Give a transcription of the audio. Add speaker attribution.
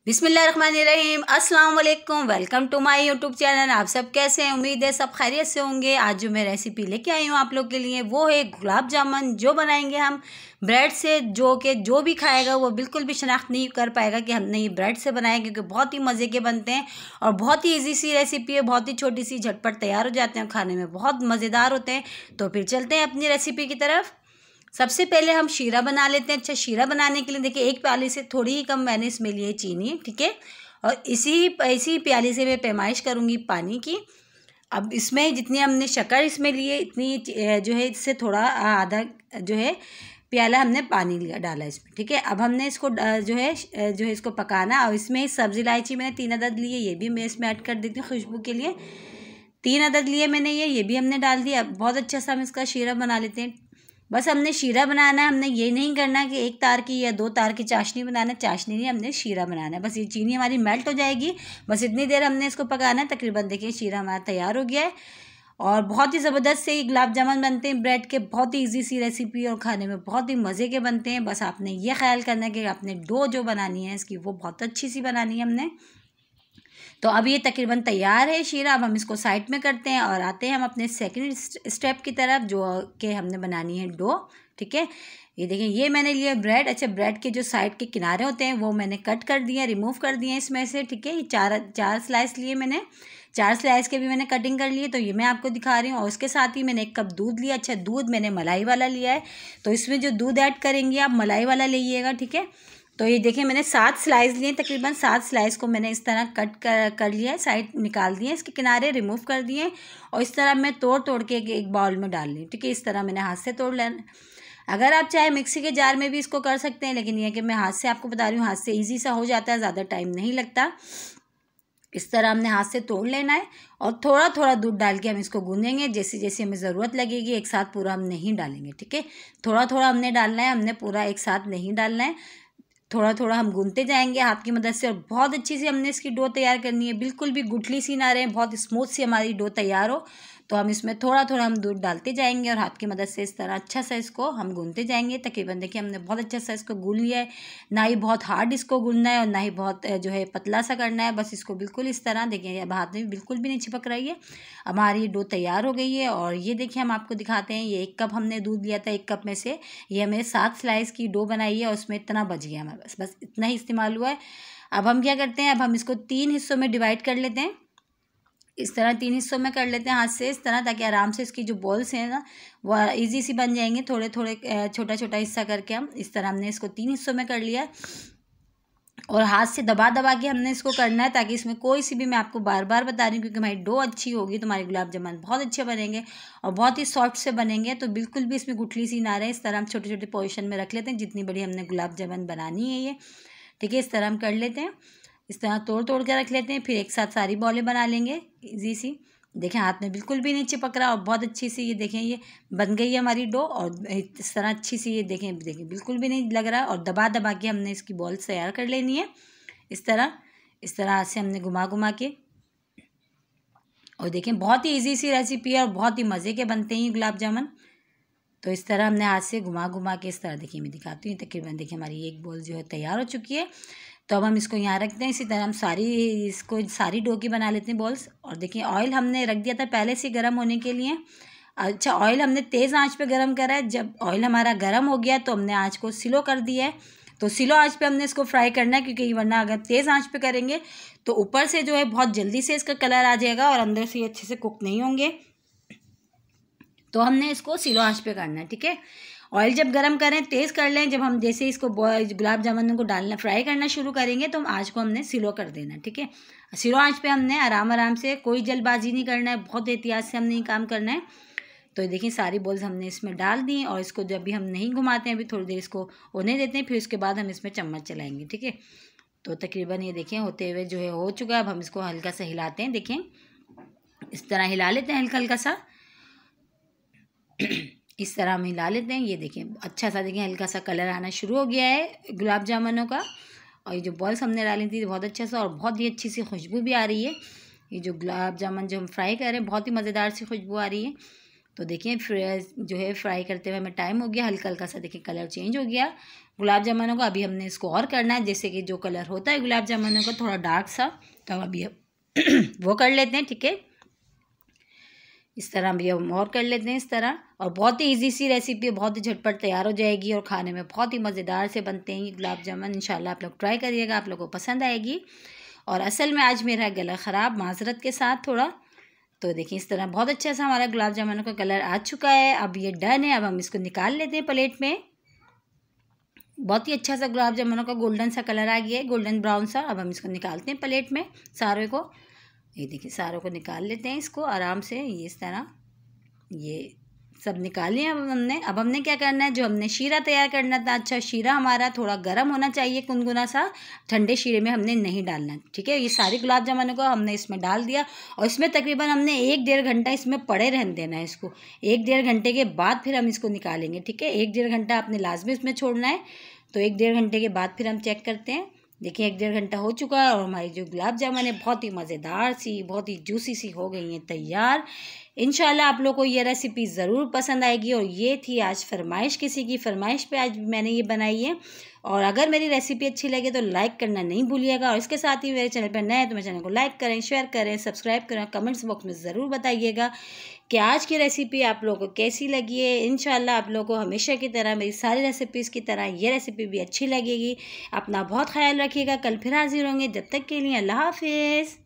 Speaker 1: बिस्मिल्लाहिर्रहमानिर्रहीम, अस्सलाम वालेकुम। Welcome to my YouTube channel. आप सब कैसे हैं? उम्मीद है सब खैरियत से होंगे। आज जो मैं रेसिपी लेके आई हूँ आप लोग के लिए वो है गुलाब जामुन, जो बनाएंगे हम ब्रेड से, जो भी खाएगा वो बिल्कुल भी शनाख्त नहीं कर पाएगा कि हमने ये ब्रेड से बनाया, क्योंकि बहुत ही मज़े के बनते हैं और बहुत ही ईजी सी रेसिपी है। बहुत ही छोटी सी, झटपट तैयार हो जाते हैं, खाने में बहुत मज़ेदार होते हैं। तो फिर चलते हैं अपनी रेसिपी की तरफ। सबसे पहले हम शीरा बना लेते हैं। अच्छा, शीरा बनाने के लिए देखिए एक प्याली से थोड़ी ही कम मैंने इसमें लिए चीनी, ठीक है। और इसी प्याली से मैं पैमाइश करूँगी पानी की। अब इसमें जितनी हमने शक्कर इसमें लिए, इतनी जो है इससे थोड़ा आधा जो है प्याला हमने पानी लिया डाला इसमें, ठीक है। अब हमने इसको जो है इसको पकाना। और इसमें सब्ज़ी इलायची मैंने 3 अदद लिए, ये भी मैं इसमें ऐड कर देती हूँ खुशबू के लिए। 3 अदद लिए मैंने, ये भी हमने डाल दिया। अब बहुत अच्छा सा हम इसका शीरा बना लेते हैं। बस हमने शीरा बनाना है, हमने ये नहीं करना कि 1 तार की या 2 तार की चाशनी बनाना है। चाशनी नहीं, हमने शीरा बनाना है। बस ये चीनी हमारी मेल्ट हो जाएगी, बस इतनी देर हमने इसको पकाना है। तकरीबन देखिए शीरा हमारा तैयार हो गया है। और बहुत ही ज़बरदस्त से ये गुलाब जामुन बनते हैं ब्रेड के। बहुत ही ईजी सी रेसिपी और खाने में बहुत ही मज़े के बनते हैं। बस आपने ये ख्याल करना है कि आपने डो जो बनानी है इसकी, वो बहुत अच्छी सी बनानी है हमने। तो अब ये तकरीबन तैयार है शीरा। अब हम इसको साइड में करते हैं और आते हैं हम अपने सेकंड स्टेप की तरफ, जो कि हमने बनानी है डो, ठीक है। ये देखिए, ये मैंने लिया ब्रेड। अच्छा, ब्रेड के जो साइड के किनारे होते हैं वो मैंने कट कर दिए, रिमूव कर दिए इसमें से, ठीक है। ये चार स्लाइस लिए मैंने, 4 स्लाइस के भी मैंने कटिंग कर लिए। तो ये मैं आपको दिखा रही हूँ। और उसके साथ ही मैंने 1 कप दूध लिया। अच्छा, दूध मैंने मलाई वाला लिया है, तो इसमें जो दूध ऐड करेंगे आप मलाई वाला लीजिएगा, ठीक है। तो ये देखिए मैंने 7 स्लाइस लिए, तकरीबन 7 स्लाइस को मैंने इस तरह कट कर लिया है, साइड निकाल दिए, इसके किनारे रिमूव कर दिए। और इस तरह मैं तोड़ के एक बाउल में डाल ली, ठीक है। इस तरह मैंने हाथ से तोड़ लेना। अगर आप चाहे मिक्सी के जार में भी इसको कर सकते हैं, लेकिन ये कि मैं हाथ से आपको बता रही हूँ, हाथ से ईजी सा हो जाता है, ज़्यादा टाइम नहीं लगता। इस तरह हमने हाथ से तोड़ लेना है और थोड़ा थोड़ा दूध डाल के हम इसको गूँधेंगे। जैसे जैसे हमें ज़रूरत लगेगी, एक साथ पूरा हम नहीं डालेंगे, ठीक है। थोड़ा थोड़ा हमने डालना है, हमने पूरा एक साथ नहीं डालना है। थोड़ा थोड़ा हम गूंथते जाएंगे हाथ की मदद से। और बहुत अच्छी सी हमने इसकी डो तैयार करनी है, बिल्कुल भी गुठली सी ना रहे, बहुत स्मूथ सी हमारी डो तैयार हो। तो हम इसमें थोड़ा थोड़ा हम दूध डालते जाएंगे और हाथ की मदद से इस तरह अच्छा सा इसको हम गूंथते जाएंगे। तकरीबन देखिए हमने बहुत अच्छा सा इसको गूंथ लिया है। ना ही बहुत हार्ड इसको गूंथना है और ना ही बहुत जो है पतला सा करना है। बस इसको बिल्कुल इस तरह देखिए, अब हाथ में बिल्कुल भी नहीं चिपक रही है। हमारी डो तैयार हो गई है। और ये देखिए हम आपको दिखाते हैं, ये 1 कप हमने दूध लिया था, 1 कप में से ये हमें 7 स्लाइस की डो बनाई है और उसमें इतना बच गया हमारे बस इतना ही इस्तेमाल हुआ है। अब हम क्या करते हैं, अब हम इसको 3 हिस्सों में डिवाइड कर लेते हैं। इस तरह 3 हिस्सों में कर लेते हैं हाथ से, इस तरह, ताकि आराम से इसकी जो बॉल्स हैं ना वो ईजी सी बन जाएंगे। थोड़े थोड़े छोटा छोटा हिस्सा करके हम इस तरह हमने इसको 3 हिस्सों में कर लिया। और हाथ से दबा दबा के हमने इसको करना है, ताकि इसमें कोई सी भी, मैं आपको बार बार बता रही हूँ क्योंकि हमारी डो अच्छी होगी तो हमारे गुलाब जामुन बहुत अच्छे बनेंगे और बहुत ही सॉफ्ट से बनेंगे। तो बिल्कुल भी इसमें गुठली सी ना रहे। इस तरह हम छोटे छोटे पोजीशन में रख लेते हैं, जितनी बड़ी हमने गुलाब जामुन बनानी है ये, ठीक है। इस तरह हम कर लेते हैं, इस तरह तोड़ तोड़ के रख लेते हैं। फिर एक साथ सारी बॉलें बना लेंगे ईजी सी। देखें हाथ में बिल्कुल भी नहीं चिपक रहा और बहुत अच्छी सी ये देखें ये बन गई है हमारी डो। और इस तरह अच्छी सी ये देखें बिल्कुल भी नहीं लग रहा। और दबा दबा के हमने इसकी बॉल्स तैयार कर लेनी है इस तरह से हमने घुमा घुमा के। और देखें बहुत ही इजी सी रेसिपी है और बहुत ही मज़े के बनते हैं ये गुलाब जामुन। तो इस तरह हमने हाथ से घुमा घुमा के इस तरह, देखिए मैं दिखाती हूँ, तकरीबन देखिए हमारी एक बॉल जो है तैयार हो चुकी है। तो अब हम इसको यहाँ रखते हैं। इसी तरह हम सारी डो की बना लेते हैं बॉल्स। और देखिए ऑयल हमने रख दिया था पहले से गर्म होने के लिए। अच्छा, ऑयल हमने तेज़ आंच पे गर्म करा है। जब ऑयल हमारा गर्म हो गया तो हमने आंच को स्लो कर दिया है। तो स्लो आंच पे हमने इसको फ्राई करना है, क्योंकि वरना अगर तेज़ आंच पे करेंगे तो ऊपर से जो है बहुत जल्दी से इसका कलर आ जाएगा और अंदर से ये अच्छे से कुक नहीं होंगे। तो हमने इसको स्लो आंच पे करना है, ठीक है। ऑयल जब गरम करें, तेज़ कर लें। जब हम जैसे इसको गुलाब जामुन को डालना फ्राई करना शुरू करेंगे तो हम आँच को हमने स्लो कर देना है, ठीक है। स्लो आंच पे हमने आराम आराम से, कोई जल्दबाजी नहीं करना है, बहुत एहतियात से हमने ये काम करना है। तो देखिए सारी बॉल्स हमने इसमें डाल दी। और इसको जब भी हम नहीं घुमाते हैं, अभी थोड़ी देर इसको होने देते हैं, फिर उसके बाद हम इसमें चम्मच चलाएंगे, ठीक है। तो तकरीबन ये देखें होते हुए जो है हो चुका है। अब हम इसको हल्का सा हिलाते हैं, देखें इस तरह हिला लेते हैं हल्का हल्का सा। इस तरह हम हिला लेते हैं। ये देखें अच्छा सा, देखें हल्का सा कलर आना शुरू हो गया है गुलाब जामुनों का। और ये जो बॉल्स हमने डाली थी बहुत अच्छा सा और बहुत ही अच्छी सी खुशबू भी आ रही है। ये जो गुलाब जामुन जो हम फ्राई कर रहे हैं, बहुत ही मज़ेदार सी खुशबू आ रही है। तो देखिए जो है फ्राई करते हुए हमें टाइम हो गया, हल्का हल्का सा देखिए कलर चेंज हो गया गुलाब जामुनों का। अभी हमने इसको और करना है, जैसे कि जो कलर होता है गुलाब जामुनों का थोड़ा डार्क सा, तो हम अभी वो कर लेते हैं। ठीक है, इस तरह भी हम और कर लेते हैं इस तरह। और बहुत ही इजी सी रेसिपी है, बहुत ही झटपट तैयार हो जाएगी और खाने में बहुत ही मज़ेदार से बनते हैं ये गुलाब जामुन। इंशाल्लाह आप लोग ट्राई करिएगा, आप लोगों को पसंद आएगी। और असल में आज मेरा गला ख़राब, माजरत के साथ थोड़ा। तो देखिए इस तरह बहुत अच्छा सा हमारा गुलाब जामुन का कलर आ चुका है। अब ये डन है, अब हम इसको निकाल लेते हैं प्लेट में। बहुत ही अच्छा सा गुलाब जामुनों का गोल्डन सा कलर आ गया है, गोल्डन ब्राउन सा। अब हम इसको निकालते हैं प्लेट में सारे को। ये देखिए सारों को निकाल लेते हैं इसको आराम से, ये इस तरह ये सब निकाल लिया अब हमने क्या करना है, जो हमने शीरा तैयार करना था, अच्छा शीरा हमारा थोड़ा गर्म होना चाहिए, गुनगुना सा, ठंडे शीरे में हमने नहीं डालना। ठीक है, ये सारे गुलाब जामुनों को हमने इसमें डाल दिया और इसमें तकरीबन हमने 1-1.5 घंटा इसमें पड़े रहने देना है इसको। 1-1.5 घंटे के बाद फिर हम इसको निकालेंगे। ठीक है, 1-1.5 घंटा आपने लाजमी इसमें छोड़ना है। तो 1-1.5 घंटे के बाद फिर हम चेक करते हैं। देखिए 1-1.5 घंटा हो चुका है और हमारी जो गुलाब जामुन है बहुत ही मज़ेदार सी, बहुत ही जूसी सी हो गई हैं तैयार। इंशाल्लाह आप लोगों को ये रेसिपी ज़रूर पसंद आएगी। और ये थी आज फरमाइश, किसी की फरमाइश पे आज मैंने ये बनाई है। और अगर मेरी रेसिपी अच्छी लगे तो लाइक करना नहीं भूलिएगा। और इसके साथ ही मेरे चैनल पर नए हैं तो मेरे चैनल को लाइक करें, शेयर करें, सब्सक्राइब करें। कमेंट्स बॉक्स में ज़रूर बताइएगा कि आज की रेसिपी आप लोगों को कैसी लगी है। इंशाल्लाह आप लोगों को हमेशा की तरह, मेरी सारी रेसिपीज़ की तरह ये रेसिपी भी अच्छी लगेगी। अपना बहुत ख्याल रखिएगा, कल फिर हाजिर होंगे। जब तक के लिए अल्लाह हाफिज़।